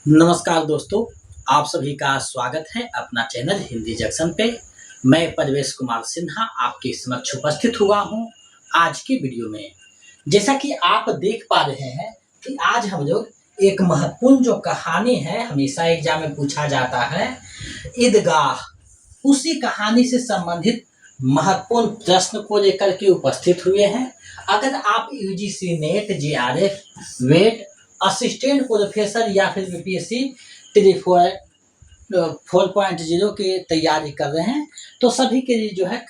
नमस्कार दोस्तों, आप सभी का स्वागत है अपना चैनल हिंदी जंक्शन पे। मैं परवेश कुमार सिन्हा आपके समक्ष उपस्थित हुआ हूँ आज की वीडियो में। जैसा कि आप देख पा रहे हैं कि आज हम लोग एक महत्वपूर्ण जो कहानी है, हमेशा एग्जाम में पूछा जाता है, ईदगाह, उसी कहानी से संबंधित महत्वपूर्ण प्रश्न को लेकर के उपस्थित हुए हैं। अगर आप यूजीसी नेट, जेआरएफ, वेट, असिस्टेंट प्रोफेसर या फिर बीपीएससी 4.0 की तैयारी कर रहे हैं तो सभी के लिए जो है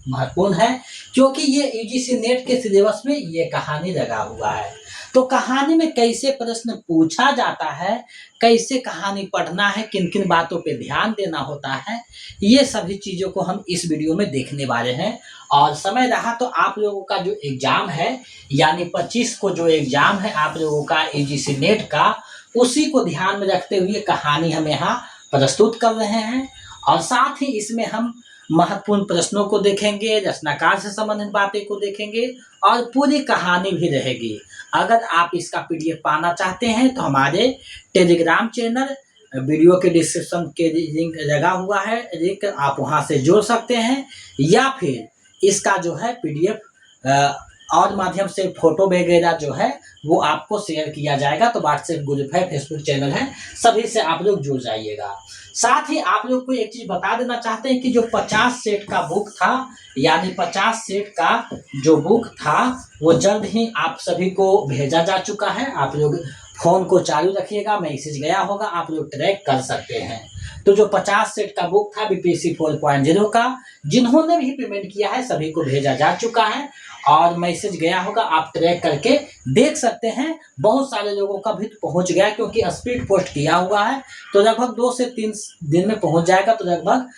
महत्वपूर्ण है, क्योंकि ये यूजीसी नेट के सिलेबस में ये कहानी लगा हुआ है। तो कहानी में कैसे प्रश्न पूछा जाता है, कैसे कहानी पढ़ना है, किन किन बातों पे ध्यान देना होता है, ये सभी चीज़ों को हम इस वीडियो में देखने वाले हैं। और समय रहा तो आप लोगों का जो एग्ज़ाम है, यानी 25 को जो एग्ज़ाम है आप लोगों का यूजीसी नेट का, उसी को ध्यान में रखते हुए कहानी हम यहाँ प्रस्तुत कर रहे हैं। और साथ ही इसमें हम महत्वपूर्ण प्रश्नों को देखेंगे, रचनाकार से संबंधित बातें को देखेंगे और पूरी कहानी भी रहेगी। अगर आप इसका पीडीएफ पाना चाहते हैं तो हमारे टेलीग्राम चैनल, वीडियो के डिस्क्रिप्शन के लिंक लगा हुआ है, लिंक आप वहां से जोड़ सकते हैं, या फिर इसका जो है पीडीएफ और माध्यम से फोटो वगैरह जो है वो आपको शेयर किया जाएगा। तो व्हाट्सएप ग्रुप है, फेसबुक चैनल है, सभी से आप लोग जुड़ जाइएगा। साथ ही आप लोग को एक चीज़ बता देना चाहते हैं कि जो 50 सेट का बुक था, यानी 50 सेट का जो बुक था वो जल्द ही आप सभी को भेजा जा चुका है। आप लोग फ़ोन को चालू रखिएगा, मैसेज गया होगा, आप लोग ट्रैक कर सकते हैं। तो जो 50 सेट का बुक था बीपीएससी 4.0 का, जिन्होंने भी पेमेंट किया है सभी को भेजा जा चुका है और मैसेज गया होगा, आप ट्रैक करके देख सकते हैं। बहुत सारे लोगों का भी पहुंच गया, क्योंकि स्पीड पोस्ट किया हुआ है, तो लगभग 2 से 3 दिन में पहुंच जाएगा। तो लगभग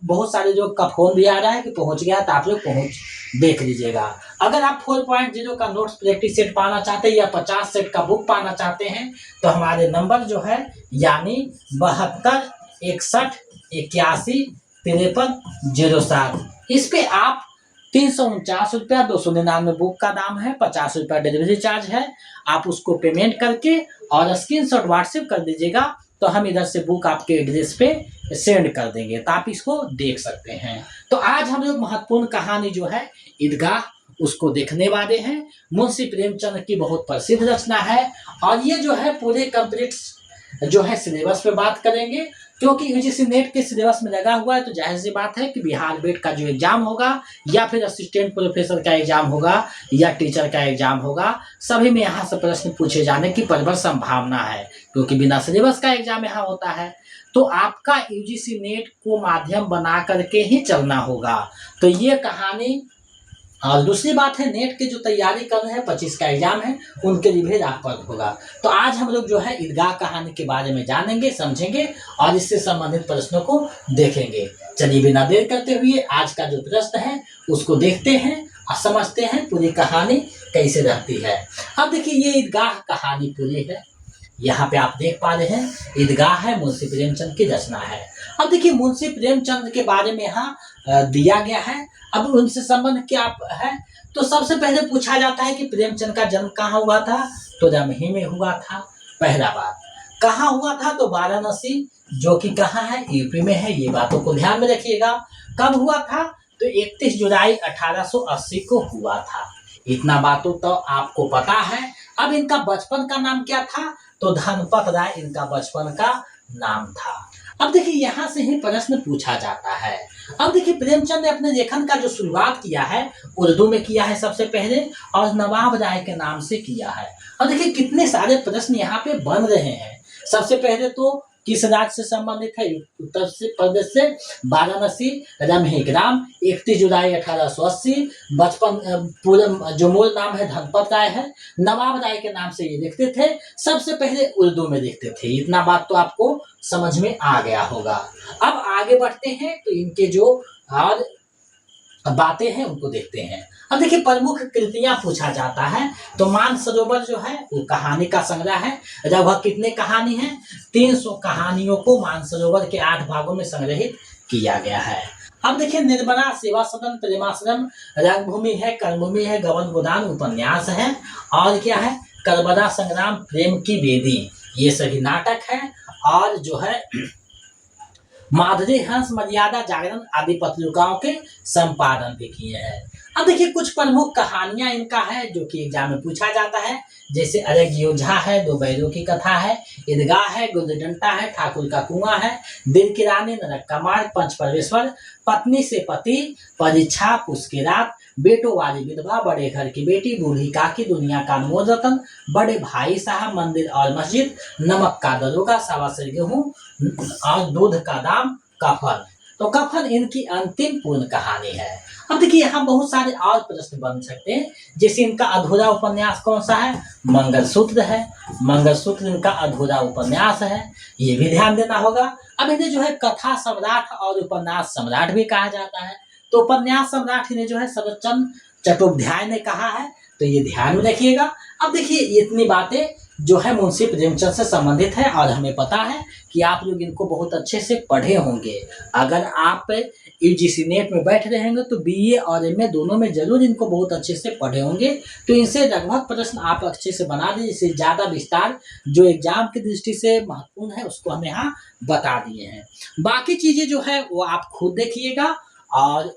बहुत सारे लोग का फ़ोन भी आ रहा है कि पहुंच गया, तो आप लोग देख लीजिएगा। अगर आप 4.0 का नोट्स प्रैक्टिस सेट पाना चाहते हैं या 50 सेट का बुक पाना चाहते हैं तो हमारे नंबर जो है, यानी 72 61 81 53 07, इस पे आप 349 रुपया 299 बुक का दाम है, 50 रुपया डिलीवरी चार्ज है। आप उसको पेमेंट करके और स्क्रीनशॉट व्हाट्सएप कर दीजिएगा, तो हम इधर से बुक आपके एड्रेस पे सेंड कर देंगे, तो आप इसको देख सकते हैं। तो आज हम लोग महत्वपूर्ण कहानी जो है ईदगाह, उसको देखने वाले हैं। मुंशी प्रेमचंद की बहुत प्रसिद्ध रचना है और ये जो है पूरे कंप्लीट जो है सिलेबस पे बात करेंगे, क्योंकि यूजीसी नेट के सिलेबस में लगा हुआ है। तो जाहिर सी बात है कि बिहार बेट का जो एग्जाम होगा या फिर असिस्टेंट प्रोफेसर का एग्जाम होगा या टीचर का एग्जाम होगा, सभी में यहाँ से प्रश्न पूछे जाने की प्रबल संभावना है, क्योंकि बिना सिलेबस का एग्जाम यहाँ होता है। तो आपका यूजीसी नेट को माध्यम बना करके ही चलना होगा। तो ये कहानी, और दूसरी बात है नेट की जो तैयारी कर रहे हैं, 25 का एग्जाम है, उनके लिए भी लाभप्रद होगा। तो आज हम लोग जो है ईदगाह कहानी के बारे में जानेंगे, समझेंगे और इससे संबंधित प्रश्नों को देखेंगे। चलिए बिना देर करते हुए आज का जो प्रश्न है उसको देखते हैं और समझते हैं पूरी कहानी कैसे रहती है। अब देखिए, ये ईदगाह कहानी पूरी है, यहाँ पे आप देख पा रहे हैं ईदगाह है, मुंशी प्रेमचंद की रचना है। अब देखिए, मुंशी प्रेमचंद के बारे में यहाँ दिया गया है। अब उनसे संबंध क्या है, तो सबसे पहले पूछा जाता है कि प्रेमचंद का जन्म कहाँ हुआ था, तो रमही में हुआ था। पहला बात, कहाँ हुआ था, तो वाराणसी, जो कि कहाँ है, यूपी में है। ये बातों को ध्यान में रखिएगा। कब हुआ था, तो 31 जुलाई 1880 को हुआ था। इतना बातों तो आपको पता है। अब इनका बचपन का नाम क्या था, तो धनपत राय इनका बचपन का नाम था। अब देखिए, यहाँ से ही प्रश्न पूछा जाता है। अब देखिए, प्रेमचंद ने अपने लेखन का जो शुरुआत किया है उर्दू में किया है सबसे पहले, और नवाब राय के नाम से किया है। और देखिए कितने सारे प्रश्न यहाँ पे बन रहे हैं। सबसे पहले तो किस राज्य से संबंधित है, उत्तर प्रदेश से, वाराणसी, रमही ग्राम, 31 जुलाई 1880, बचपन पूरे जो मूल नाम है धनपत राय है, नवाब राय के नाम से ये लिखते थे, सबसे पहले उर्दू में लिखते थे। इतना बात तो आपको समझ में आ गया होगा। अब आगे बढ़ते हैं तो इनके जो और बातें हैं उनको देखते हैं। अब देखिए, प्रमुख कृतियां पूछा जाता है, तो मानसरोवर जो है वो कहानी का संग्रह है। लगभग कितने कहानी है, 300 कहानियों को मानसरोवर के 8 भागों में संग्रहित किया गया है। अब देखिए, निर्मला, सेवा सदन, प्रेमाश्रम, रंगभूमि है, कर्मभूमि है, गबन गोदान उपन्यास है, और क्या है, कर्बला संग्राम, प्रेम की वेदी, ये सभी नाटक है और जो है माधुरी हंस, मर्यादा जागरण आदि पत्रिकाओं के संपादन भी किए हैं। अब देखिए कुछ प्रमुख कहानियां इनका है जो कि एग्जाम में पूछा जाता है, जैसे अरग योझा है, दो बैलों की कथा है, ईदगाह है, गुल्ली डंडा है, ठाकुर का कुआं है, दिल की रानी, नरक का मार्ग, पंच परमेश्वर, पत्नी से पति, परीक्षा, पुस की रात, बेटों वाली विधवा, बड़े घर की बेटी, बूढ़ी काकी, दुनिया का अनमोल रतन, बड़े भाई साहब, मंदिर और मस्जिद, नमक का दरोगा, सवा से गेहूं और दूध का दाम, कफन। तो कफन इनकी अंतिम पूर्ण कहानी है। अब देखिए यहाँ बहुत सारे और प्रश्न बन सकते हैं, जैसे इनका अधूरा उपन्यास कौन सा है, मंगलसूत्र है। मंगलसूत्र इनका अधूरा उपन्यास है, ये भी ध्यान देना होगा। अब इन्हें जो है कथा सम्राट और उपन्यास सम्राट भी कहा जाता है। तो उपन्यास सम्राट इन्हें जो है शरतचंद्र चट्टोपाध्याय ने कहा है, तो ये ध्यान में रखिएगा। अब देखिए इतनी बातें जो है मुंशी प्रेमचंद से संबंधित है और हमें पता है कि आप लोग इनको बहुत अच्छे से पढ़े होंगे। अगर आप यूजीसी नेट में बैठ रहे होंगे तो बीए और एमए दोनों में जरूर इनको बहुत अच्छे से पढ़े होंगे। तो इनसे लगभग प्रश्न आप अच्छे से बना दीजिए, इससे ज़्यादा विस्तार जो एग्जाम की दृष्टि से महत्वपूर्ण है उसको हम यहाँ बता दिए हैं। बाकी चीज़ें जो है वो आप खुद देखिएगा और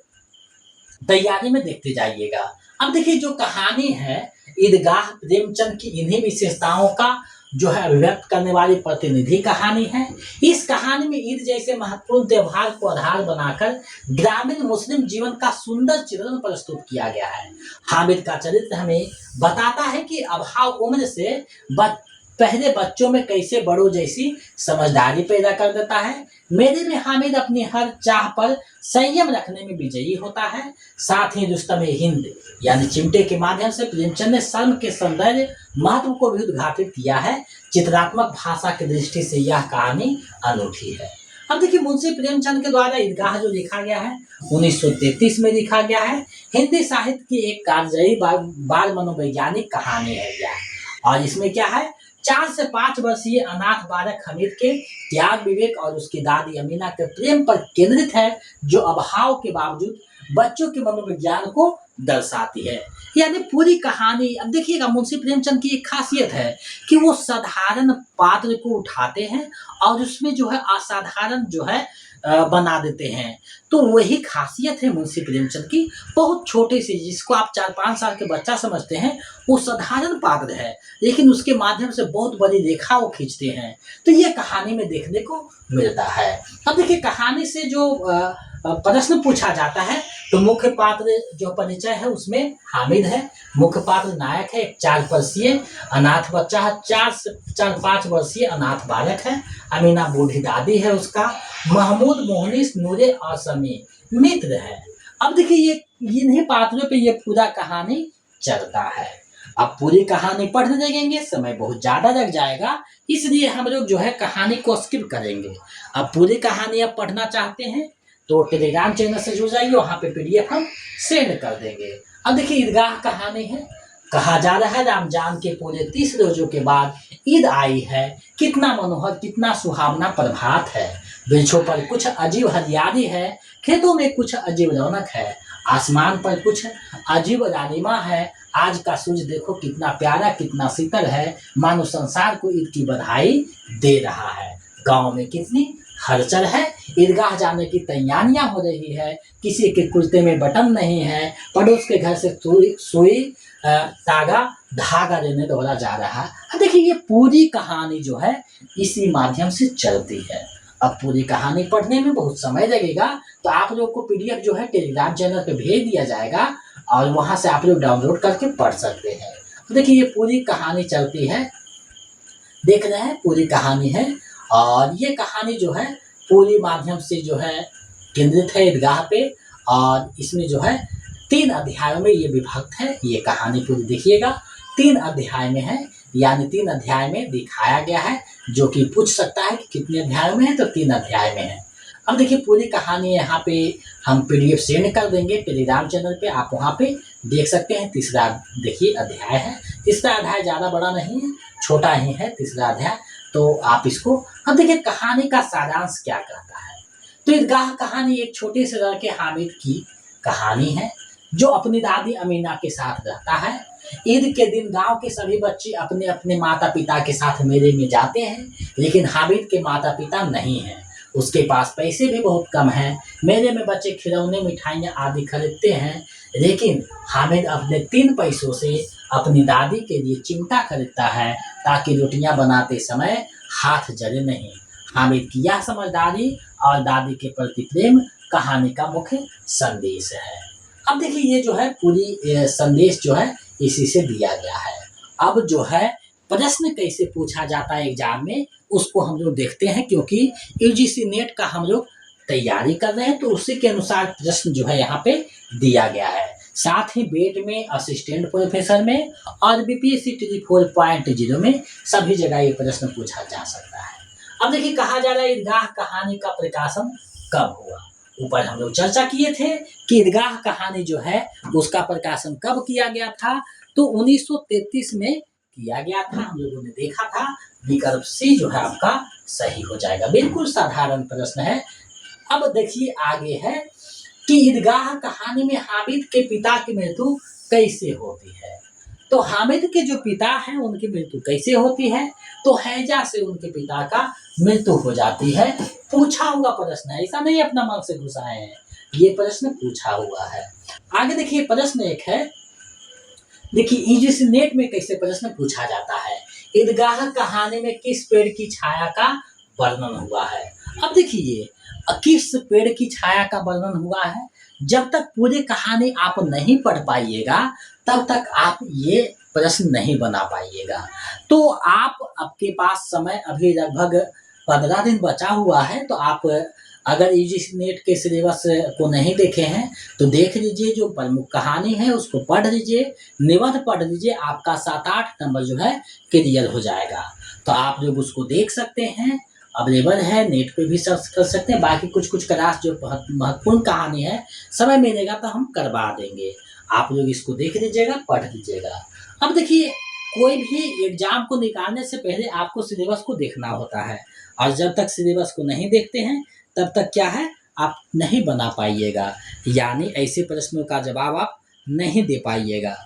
तैयारी में देखते जाइएगा। अब देखिए जो कहानी है ईदगाह प्रेमचंद की इन्हीं विशेषताओं का जो है अभिव्यक्त करने वाली प्रतिनिधि कहानी है। इस कहानी में ईद जैसे महत्वपूर्ण त्योहार को आधार बनाकर ग्रामीण मुस्लिम जीवन का सुंदर चित्रण प्रस्तुत किया गया है। हामिद का चरित्र हमें बताता है कि अभाव उम्र से पहले बच्चों में कैसे बड़ों जैसी समझदारी पैदा कर देता है। मेले में हामिद अपनी हर चाह पर संयम रखने में विजयी होता है। साथ ही रुस्तम हिंद यानी चिमटे के माध्यम से प्रेमचंद ने शर्म के सौंदर्य महत्व को भी उद्घाटित किया है। चित्रात्मक भाषा की दृष्टि से यह कहानी अनूठी है। अब देखिए मुंशी प्रेमचंद के द्वारा ईदगाह जो लिखा गया है 1933 में लिखा गया है। हिंदी साहित्य की एक कारजयी बाल मनोवैज्ञानिक कहानी है यह। और इसमें क्या है, 4 से 5 वर्षीय अनाथ बालक हमीद के त्याग विवेक और उसकी दादी अमीना के प्रेम पर केंद्रित है, जो अभाव के बावजूद बच्चों के मनोविज्ञान को दर्शाती है। यानी पूरी कहानी, अब देखिएगा मुंशी प्रेमचंद की एक खासियत है कि वो साधारण पात्र को उठाते हैं और उसमें जो है असाधारण जो है बना देते हैं। तो वही खासियत है मुंशी प्रेमचंद की। बहुत छोटे से जिसको आप 4-5 साल के बच्चा समझते हैं वो साधारण पात्र है, लेकिन उसके माध्यम से बहुत बड़ी रेखा वो खींचते हैं। तो ये कहानी में देखने को मिलता है। अब देखिए कहानी से जो प्रश्न पूछा जाता है तो मुख्य पात्र जो परिचय है उसमें हामिद है, मुख्य पात्र नायक है, एक 4 वर्षीय अनाथ बच्चा है, 4-5 वर्षीय अनाथ बालक है, अमीना बूढ़ी दादी है उसका, महमूद मोहनिस नूरे और समी मित्र है। अब देखिए ये इन्हीं पात्रों पे ये पूरा कहानी चलता है। अब पूरी कहानी पढ़ने लगेंगे समय बहुत ज्यादा लग जाएगा, इसलिए हम लोग जो है कहानी को स्किप करेंगे। अब पूरी कहानी आप पढ़ना चाहते हैं तो टेलीग्राम चैनल से जुड़ जाइए, वहाँ पे पीडीएफ हम सेंड कर देंगे। अब देखिए ईदगाह कहानी है। कहा जा रहा है रमजान के पूरे 30 रोजों के बाद ईद आई है, कितना मनोहर कितना सुहावना प्रभात है। वृक्षों पर कुछ अजीब हरियाली है, खेतों में कुछ अजीब रौनक है, आसमान पर कुछ अजीब लालिमा है। आज का सूरज देखो कितना प्यारा कितना शीतल है, मानो संसार को ईद की बधाई दे रहा है। गाँव में कितनी हलचल है, ईदगाह जाने की तैयारियां हो रही है, किसी के कुर्ते में बटन नहीं है, पड़ोस के घर से सुई तागा धागा लेने दौड़ा जा रहा है। अब देखिए ये पूरी कहानी जो है इसी माध्यम से चलती है। अब पूरी कहानी पढ़ने में बहुत समय लगेगा, तो आप लोग को पीडीएफ जो है टेलीग्राम चैनल पे भेज दिया जाएगा और वहां से आप लोग डाउनलोड करके पढ़ सकते हैं। तो देखिए ये पूरी कहानी चलती है, देख रहे हैं पूरी कहानी है। और ये कहानी जो है पूरी माध्यम से जो है केंद्रित है ईदगाह पे, और इसमें जो है 3 अध्यायों में ये विभक्त है। ये कहानी पूरी देखिएगा 3 अध्याय में है, यानी 3 अध्याय में दिखाया गया है। जो कि पूछ सकता है कि कितने अध्यायों में है, तो 3 अध्याय में है। अब देखिए पूरी कहानी यहाँ पे हम पीडीएफ सेंड कर देंगे टेलीग्राम चैनल पे, आप वहाँ पे देख सकते हैं। तीसरा देखिए अध्याय है, तीसरा अध्याय ज़्यादा बड़ा नहीं है, छोटा ही है तीसरा अध्याय, तो आप इसको। अब देखिए कहानी का सारांश क्या कहता है। तो ईदगाह कहानी एक छोटे से लड़के हामिद की कहानी है, जो अपनी दादी अमीना के साथ रहता है। ईद के दिन गांव के सभी बच्चे अपने अपने माता पिता के साथ मेले में जाते हैं, लेकिन हामिद के माता पिता नहीं हैं। उसके पास पैसे भी बहुत कम हैं। मेले में बच्चे खिलौने, मिठाइयाँ आदि खरीदते हैं, लेकिन हामिद अपने 3 पैसों से अपनी दादी के लिए चिमटा खरीदता है, ताकि रोटियां बनाते समय हाथ जले नहीं। हामिद की यह समझदारी और दादी के प्रति प्रेम कहानी का मुख्य संदेश है। अब देखिए ये जो है पूरी संदेश जो है इसी से दिया गया है। अब जो है प्रश्न कैसे पूछा जाता है एग्जाम में, उसको हम लोग देखते हैं, क्योंकि यूजीसी नेट का हम लोग तैयारी कर रहे हैं, तो उसी के अनुसार प्रश्न जो है यहाँ पे दिया गया है। साथ ही बेट में, असिस्टेंट प्रोफेसर में और बीपीएससी 4.0 में सभी जगह ये प्रश्न पूछा जा सकता है। अब देखिए कहा जा रहा है ईदगाह कहानी का प्रकाशन कब हुआ। ऊपर हम लोग चर्चा किए थे कि ईदगाह कहानी जो है उसका प्रकाशन कब किया गया था, तो 1933 में किया गया था। हम लोगों ने देखा था। विकल्प सी जो है आपका सही हो जाएगा। बिल्कुल साधारण प्रश्न है। अब देखिए आगे है कि ईदगाह कहानी में हामिद के पिता की मृत्यु कैसे होती है। तो हामिद के जो पिता हैं उनकी मृत्यु कैसे होती है, तो हैजा से उनके पिता का मृत्यु हो जाती है। पूछा हुआ प्रश्न है, ऐसा नहीं अपना मन से घुसाए हैं, ये प्रश्न पूछा हुआ है। आगे देखिए प्रश्न एक है, देखिए यूजीसी नेट में कैसे प्रश्न पूछा जाता है। ईदगाह कहानी में किस पेड़ की छाया का वर्णन हुआ है। अब देखिए किस पेड़ की छाया का वर्णन हुआ है, जब तक पूरी कहानी आप नहीं पढ़ पाइएगा तब तक आप ये प्रश्न नहीं बना पाइएगा। तो आप, आपके पास समय अभी लगभग 15 दिन बचा हुआ है, तो आप अगर यूजीसी नेट के सिलेबस को नहीं देखे हैं तो देख लीजिए, जो प्रमुख कहानी है उसको पढ़ लीजिए, निबंध पढ़ लीजिए, आपका 7-8 नंबर जो है क्लियर हो जाएगा। तो आप लोग उसको देख सकते हैं, अवेलेबल है, नेट पे भी सर्च कर सकते हैं। बाकी कुछ क्लास जो बहुत महत्वपूर्ण कहानी है, समय मिलेगा तो हम करवा देंगे। आप लोग इसको देख लीजिएगा, पढ़ लीजिएगा। अब देखिए कोई भी एग्जाम को निकालने से पहले आपको सिलेबस को देखना होता है, और जब तक सिलेबस को नहीं देखते हैं तब तक क्या है आप नहीं बना पाइएगा, यानी ऐसे प्रश्नों का जवाब आप नहीं दे पाइएगा।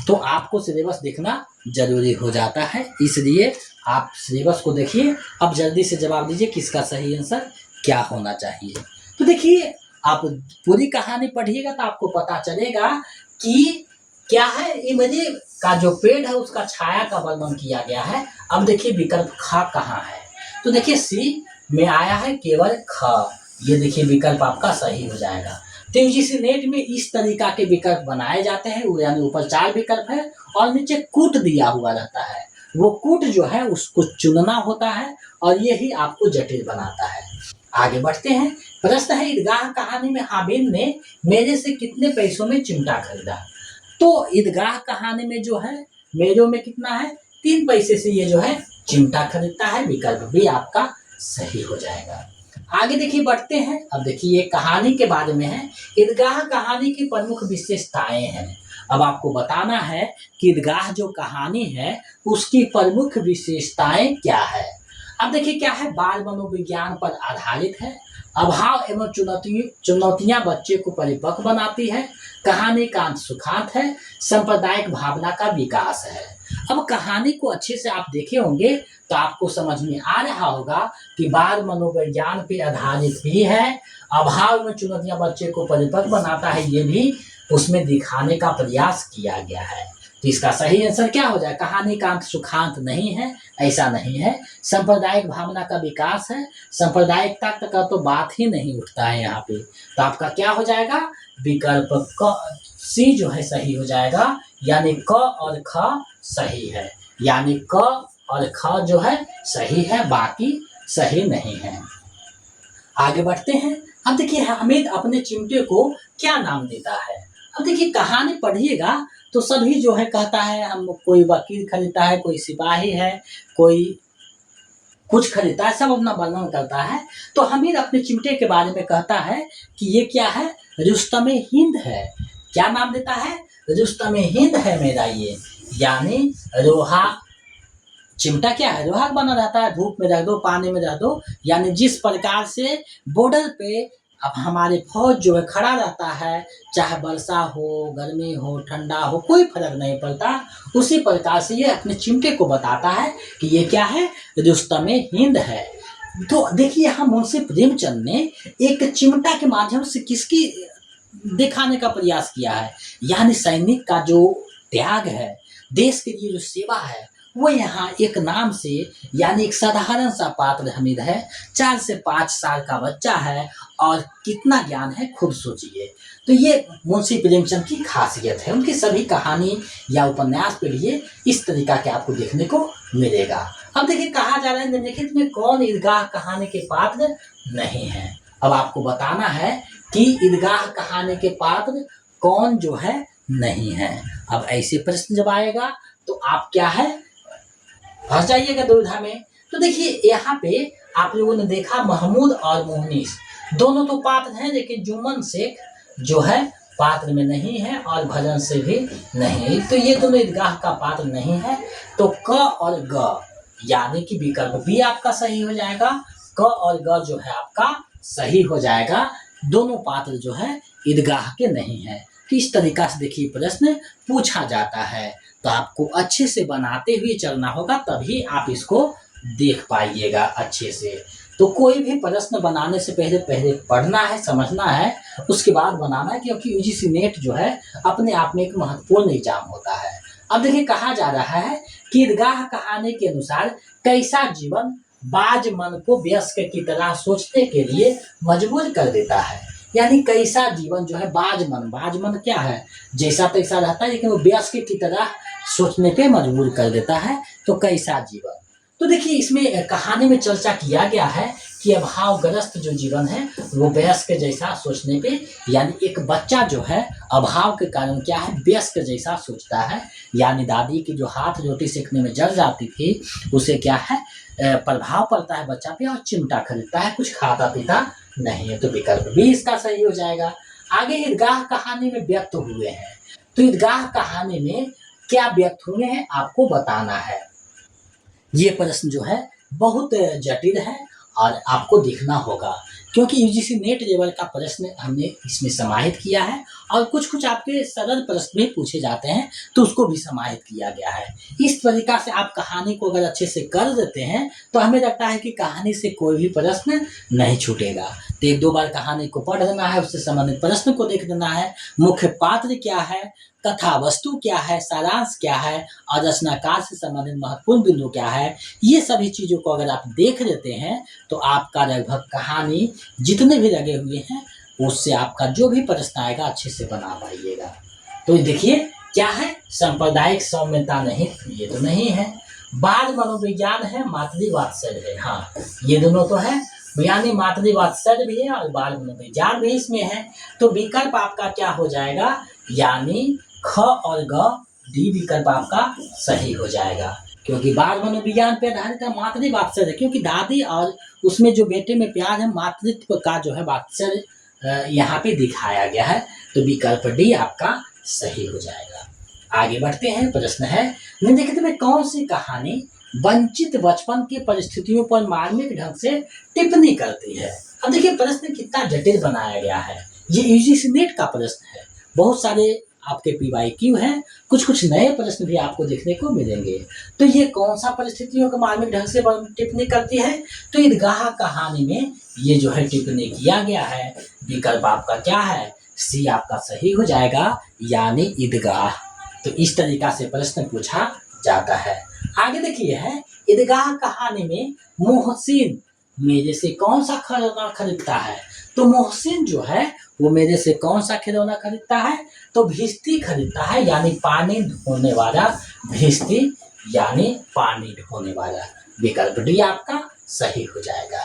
तो आपको सिलेबस देखना जरूरी हो जाता है, इसलिए आप सिलेबस को देखिए। अब जल्दी से जवाब दीजिए किसका सही आंसर क्या होना चाहिए। तो देखिए आप पूरी कहानी पढ़िएगा तो आपको पता चलेगा कि क्या है, इमली का जो पेड़ है उसका छाया का वर्णन किया गया है। अब देखिए विकल्प ख कहाँ है, तो देखिए सी में आया है केवल ख। ये देखिए विकल्प आपका सही हो जाएगा। तो यूजीसी नेट में इस तरीका के विकल्प बनाए जाते हैं, यानी ऊपर 4 विकल्प है और नीचे कूट दिया हुआ रहता है। वो कूट जो है उसको चुनना होता है और यही आपको जटिल बनाता है। आगे बढ़ते हैं। प्रश्न है ईदगाह कहानी में हामिद ने मेले से कितने पैसों में चिमटा खरीदा। तो ईदगाह कहानी में जो है मेलों में कितना है, 3 पैसे से ये जो है चिमटा खरीदता है। विकल्प भी आपका सही हो जाएगा। आगे देखिए बढ़ते हैं। अब देखिए ये कहानी के बारे में है। ईदगाह कहानी की प्रमुख विशेषताएं हैं। अब आपको बताना है कि ईदगाह जो कहानी है उसकी प्रमुख विशेषताएं क्या है। अब देखिए क्या है, बाल मनोविज्ञान पर आधारित है, अभाव एवं चुनौतियां बच्चे को परिपक्व बनाती है, कहानी का अंत सुखांत है, सांप्रदायिक भावना का विकास है। अब कहानी को अच्छे से आप देखे होंगे तो आपको समझ में आ रहा होगा कि बाल मनोविज्ञान पे आधारित भी है, अभाव में चुनौतियां बच्चे को परिपक्व बनाता है, ये भी उसमें दिखाने का प्रयास किया गया है। तो इसका सही आंसर क्या हो जाए, कहानी का अंत सुखांत नहीं है, ऐसा नहीं है। सांप्रदायिक भावना का विकास है, सांप्रदायिकता का तो बात ही नहीं उठता है यहाँ पे। तो आपका क्या हो जाएगा, विकल्प क सी जो है सही हो जाएगा, यानी क और ख सही है, यानी क और ख जो है सही है, बाकी सही नहीं है। आगे बढ़ते हैं। अब देखिए हामिद अपने चिमटे को क्या नाम देता है। अब देखिए कहानी पढ़िएगा तो सभी जो है कहता है, हम कोई वकील खरीदता है, कोई सिपाही है, कोई कुछ खरीदता है, सब अपना वर्णन करता है। तो हामिद अपने चिमटे के बारे में कहता है कि ये क्या है, रुस्तमे हिंद है। क्या नाम देता है, रुस्तमे हिंद है मेरा ये, यानी लोहा। चिमटा क्या है, लोहा बना रहता है, धूप में रख दो, पानी में रख दो, यानी जिस प्रकार से बॉर्डर पे अब हमारे फौज जो है खड़ा रहता है, चाहे वर्षा हो, गर्मी हो, ठंडा हो, कोई फर्क नहीं पड़ता। उसी प्रकार से ये अपने चिमटे को बताता है कि ये क्या है, रुस्तमे हिंद है। तो देखिए यहाँ मुंशी प्रेमचंद ने एक चिमटा के माध्यम से किसकी दिखाने का प्रयास किया है, यानी सैनिक का जो त्याग है, देश के लिए जो सेवा है, वो यहाँ एक नाम से, यानी एक साधारण सा पात्र हमीद है, 4 से 5 साल का बच्चा है और कितना ज्ञान है खुद सोचिए। तो ये मुंशी प्रेमचंद की खासियत है। उनकी सभी कहानी या उपन्यास पढ़िए, इस तरीका के आपको देखने को मिलेगा। अब देखिए कहा जा रहा है निम्नलिखित में कौन ईदगाह कहानी के पात्र नहीं है। अब आपको बताना है कि ईदगाह कहानी के पात्र कौन जो है नहीं है। अब ऐसे प्रश्न जब आएगा तो आप क्या है, फंस जाइएगा दुविधा में। तो देखिए यहाँ पे आप लोगों ने देखा महमूद और मोहनिस दोनों तो पात्र हैं, लेकिन जुम्मन शेख जो है पात्र में नहीं है और भजन से भी नहीं। तो ये दोनों ईदगाह का पात्र नहीं है। तो क और ग यानी कि विकल्प बी आपका सही हो जाएगा। क और ग जो है आपका सही हो जाएगा। दोनों पात्र जो है ईदगाह के नहीं है। तो इस तरीका से देखिए प्रश्न पूछा जाता है। तो आपको अच्छे से बनाते हुए चलना होगा, तभी आप इसको देख पाइएगा अच्छे से। तो कोई भी प्रश्न बनाने से पहले पहले पढ़ना है, समझना है, उसके बाद बनाना है, क्योंकि यूजीसी नेट जो है अपने आप में एक महत्वपूर्ण एग्जाम होता है। अब देखिए कहा जा रहा है कि ईदगाह कहानी के अनुसार कैसा जीवन बाज मन को वयस्क की तरह सोचने के लिए मजबूर कर देता है। यानी कैसा जीवन जो है बाज मन क्या है, जैसा तैसा रहता है, लेकिन वो वयस्क की तरह सोचने पे मजबूर कर देता है। तो कैसा जीवन, तो देखिए इसमें कहानी में चर्चा किया गया है कि अभावग्रस्त जो जीवन है वो वयस्क जैसा सोचने पे, यानी एक बच्चा जो है अभाव के कारण क्या है, वयस्क जैसा सोचता है। यानी दादी की जो हाथ रोटी सेकने में जल जाती थी, उसे क्या है प्रभाव पड़ता है बच्चा पे और चिमटा खरीदता है, कुछ खाता पीता नहीं है। तो विकल्प भी इसका सही हो जाएगा। आगे ईदगाह कहानी में व्यक्त हुए हैं। तो ईदगाह कहानी में क्या व्यक्त हुए हैं आपको बताना है। ये प्रश्न जो है बहुत जटिल है और आपको देखना होगा, क्योंकि यूजीसी नेट लेवल का प्रश्न हमने इसमें समाहित किया है और कुछ कुछ आपके सरल प्रश्न भी पूछे जाते हैं, तो उसको भी समाहित किया गया है। इस तरीका से आप कहानी को अगर अच्छे से कर देते हैं तो हमें लगता है कि कहानी से कोई भी प्रश्न नहीं छूटेगा। तो 1-2 बार कहानी को पढ़ लेना है, उससे संबंधित प्रश्न को देख लेना है, मुख्य पात्र क्या है, कथा वस्तु क्या है, सारांश क्या है और रचनाकार से संबंधित महत्वपूर्ण बिंदु क्या है। ये सभी चीज़ों को अगर आप देख लेते हैं तो आपका लगभग कहानी जितने भी लगे हुए हैं उससे आपका जो भी प्रश्न आएगा अच्छे से बना पाइएगा। तो देखिए क्या है, सांप्रदायिक सौम्यता नहीं, ये तो नहीं है। बाल मनोविज्ञान है, मातृवात्सल्य है, हाँ ये दोनों तो है, यानी मातृवात्सल्य भी है और बाल मनोविज्ञान भी इसमें है। तो विकल्प आपका क्या हो जाएगा, यानी ख और ग, डी विकल्प आपका सही हो जाएगा। क्योंकि बाल मनोविज्ञान पे आधारित है, मातृवात्सल्य, क्योंकि दादी और उसमें जो बेटे में प्यार है, मातृत्व का जो है वात्सल्य यहाँ पे दिखाया गया है। तो विकल्प डी आपका सही हो जाएगा। आगे बढ़ते हैं। प्रश्न है निम्नलिखित में कौन सी कहानी वंचित बचपन की परिस्थितियों पर मार्मिक ढंग से टिप्पणी करती है। अब देखिए प्रश्न कितना जटिल बनाया गया है। ये यूजीसी नेट का प्रश्न है, बहुत सारे आपके पीवाईक्यू हैं, कुछ कुछ नए प्रश्न भी आपको देखने को मिलेंगे। तो ये कौन सा परिस्थितियों को मार्मिक ढंग से टिप्पणी करती है, तो ईदगाह कहानी में ये जो है टिप्पणी किया गया है। विकल्प आपका क्या है, सी आपका सही हो जाएगा, यानी ईदगाह। तो इस तरीका से प्रश्न पूछा जाता है। आगे देखिए है, ईदगाह कहानी में मोहसिन मेरे से कौन सा खिलौना खरीदता है। तो मोहसिन जो है वो मेरे से कौन सा खिलौना खरीदता है, तो भिश्ती खरीदता है, यानी पानी ढोने वाला भिश्ती, यानी पानी ढोने वाला। विकल्प डी आपका सही हो जाएगा।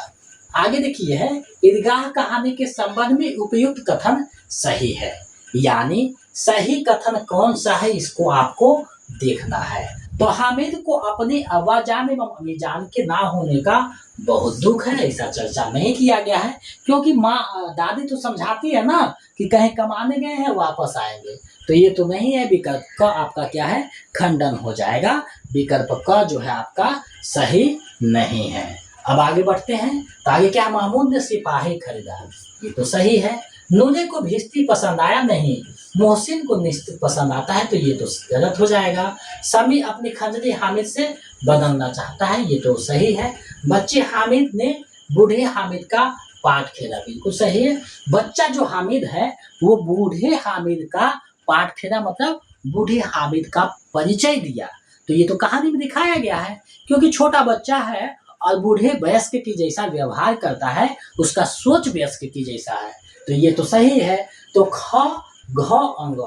आगे देखिए है, ईदगाह कहानी के संबंध में उपयुक्त कथन सही है, यानी सही कथन कौन सा है इसको आपको देखना है। तो हामिद को अपने अब्बाजान एवं अम्मीजान के ना होने का बहुत दुख है, ऐसा चर्चा नहीं किया गया है, क्योंकि माँ दादी तो समझाती है ना कि कहीं कमाने गए हैं वापस आएंगे। तो ये तो नहीं है, विकल्प क आपका क्या है, खंडन हो जाएगा। विकल्प क जो है आपका सही नहीं है। अब आगे बढ़ते हैं तो आगे क्या, महमूद ने सिपाही खरीदा, ये तो सही है। नूरे को भिश्ती पसंद आया नहीं, मोहसिन को निश्चित पसंद आता है, तो ये तो गलत हो जाएगा। समी अपनी खंजरी हामिद से बदलना चाहता है, ये तो सही है। बच्चे हामिद ने बूढ़े हामिद का पाठ खेला, बिल्कुल सही है। बच्चा जो हामिद है वो बूढ़े हामिद का पाठ खेला, मतलब बूढ़े हामिद का परिचय दिया, तो ये तो कहानी में दिखाया गया है। क्योंकि छोटा बच्चा है और बूढ़े वयस्क के जैसा व्यवहार करता है, उसका सोच वयस्क के जैसा है, तो ये तो सही है। तो ख घ अंग,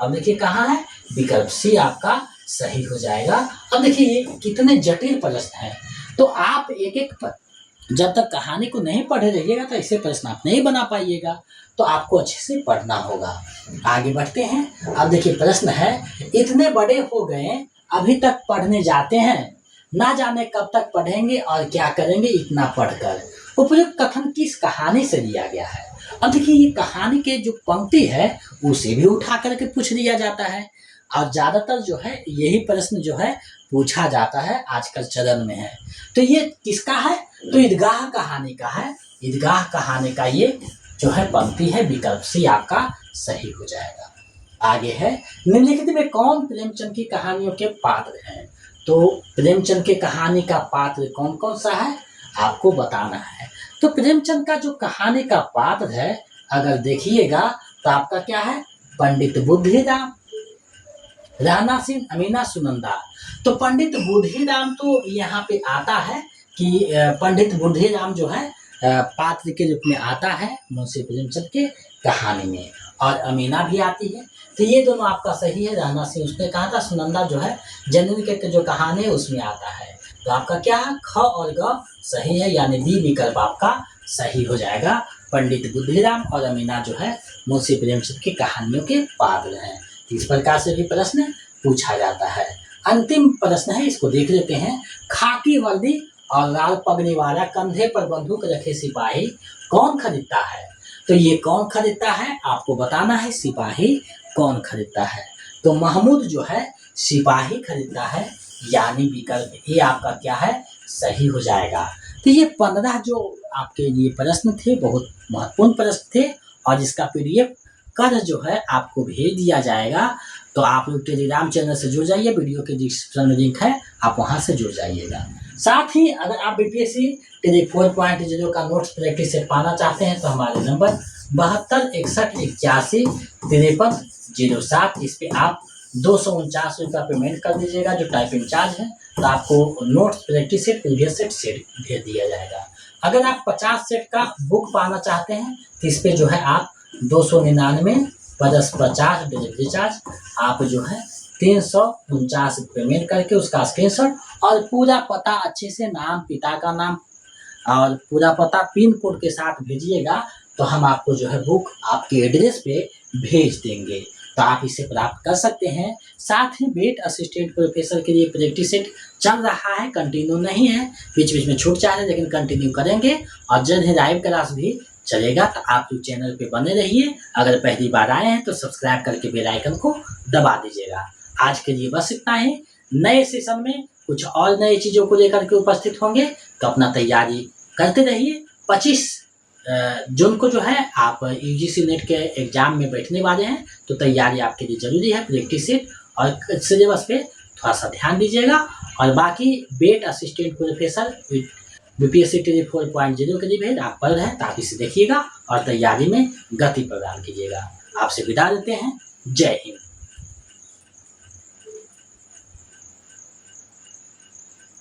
अब देखिए कहाँ है, विकल्प सी आपका सही हो जाएगा। अब देखिए ये कितने जटिल प्रश्न हैं, तो आप एक एक जब तक कहानी को नहीं पढ़े रहिएगा तो ऐसे प्रश्न आप नहीं बना पाइएगा, तो आपको अच्छे से पढ़ना होगा। आगे बढ़ते हैं। अब देखिए प्रश्न है, इतने बड़े हो गए अभी तक पढ़ने जाते हैं, ना जाने कब तक पढ़ेंगे और क्या करेंगे इतना पढ़कर। उपयुक्त कथन किस कहानी से लिया गया है। अब देखिए ये कहानी के जो पंक्ति है उसे भी उठा करके पूछ लिया जाता है, और ज़्यादातर जो है यही प्रश्न जो है पूछा जाता है, आजकल चलन में है। तो ये किसका है, तो ईदगाह कहानी का है। ईदगाह कहानी का ये जो है पंक्ति है, विकल्प सी आपका सही हो जाएगा। आगे है, निम्नलिखित में कौन प्रेमचंद की कहानियों के पात्र हैं। तो प्रेमचंद के कहानी का पात्र कौन कौन सा है आपको बताना है। तो प्रेमचंद का जो कहानी का पात्र है अगर देखिएगा तो आपका क्या है, पंडित बुद्धिराम, राणा सिंह, अमीना, सुनंदा। तो पंडित बुद्धिराम तो यहाँ पे आता है कि पंडित बुद्धिराम जो है पात्र के रूप में आता है मुंशी प्रेमचंद के कहानी में, और अमीना भी आती है, तो ये दोनों आपका सही है। राणा सिंह उसने कहा था, सुनंदा जो है जनरल के जो कहानी है उसमें आता है, तो आपका क्या है, ख और ग सही है, यानी डी विकल्प आपका सही हो जाएगा। पंडित बुद्धिराम और अमीना जो है मुंशी प्रेमचंद की कहानियों के पात्र हैं। इस प्रकार से भी प्रश्न पूछा जाता है। अंतिम प्रश्न है, इसको देख लेते हैं। खाकी वर्दी और लाल पगड़ी वाला कंधे पर बंदूक रखे सिपाही कौन खरीदता है। तो ये कौन खरीदता है आपको बताना है, सिपाही कौन खरीदता है। तो महमूद जो है सिपाही खरीदता है, यानी विकल्प ये आपका क्या है, सही हो जाएगा। तो ये 15 जो आपके लिए प्रश्न थे बहुत महत्वपूर्ण प्रश्न थे, और इसका PDF कल जो है आपको भेज दिया जाएगा। तो आप लोग टेलीग्राम चैनल से जुड़ जाइए, वीडियो के डिस्क्रिप्शन में लिंक है, आप वहां से जुड़ जाइएगा। साथ ही अगर आप BPSC टेली 4.0 का नोट्स प्रैक्टिस सेट पाना चाहते हैं तो हमारे नंबर 7261815307, इस पे आप 249 रुपया पेमेंट कर दीजिएगा जो टाइपिंग चार्ज है, तो आपको notes practice set previous set भेज दिया जाएगा। अगर आप 50 सेट का बुक पाना चाहते हैं तो इस पे जो है आप 299 + 50 डिलीवरी चार्ज, आप जो है 349 पेमेंट करके उसका स्क्रीनशॉट और पूरा पता अच्छे से, नाम, पिता का नाम और पूरा पता पिन कोड के साथ भेजिएगा, तो हम आपको जो है बुक आपके एड्रेस पे भेज देंगे, तो आप इसे प्राप्त कर सकते हैं। साथ ही वेट असिस्टेंट प्रोफेसर के लिए प्रैक्टिस सेट चल रहा है, कंटिन्यू नहीं है, बीच बीच में छूट जा रहे हैं, लेकिन कंटिन्यू करेंगे, और जल्द ही लाइव क्लास भी चलेगा। तो आप लोग चैनल पे बने रहिए। अगर पहली बार आए हैं तो सब्सक्राइब करके बेल आइकन को दबा दीजिएगा। आज के लिए बस इतना ही। नए सेशन में कुछ और नई चीज़ों को लेकर के उपस्थित होंगे, तो अपना तैयारी करते रहिए। 25 जून को जो है आप UGC नेट के एग्जाम में बैठने वाले हैं, तो तैयारी आपके लिए ज़रूरी है। प्रैक्टिस सेट और सिलेबस पे थोड़ा सा ध्यान दीजिएगा, और बाकी वेट असिस्टेंट प्रोफेसर BPSC टेली 4.0 के लिए आप पढ़ रहे हैं, तो आप इसे देखिएगा और तैयारी में गति प्रदान कीजिएगा। आपसे विदा देते हैं। जय हिंद।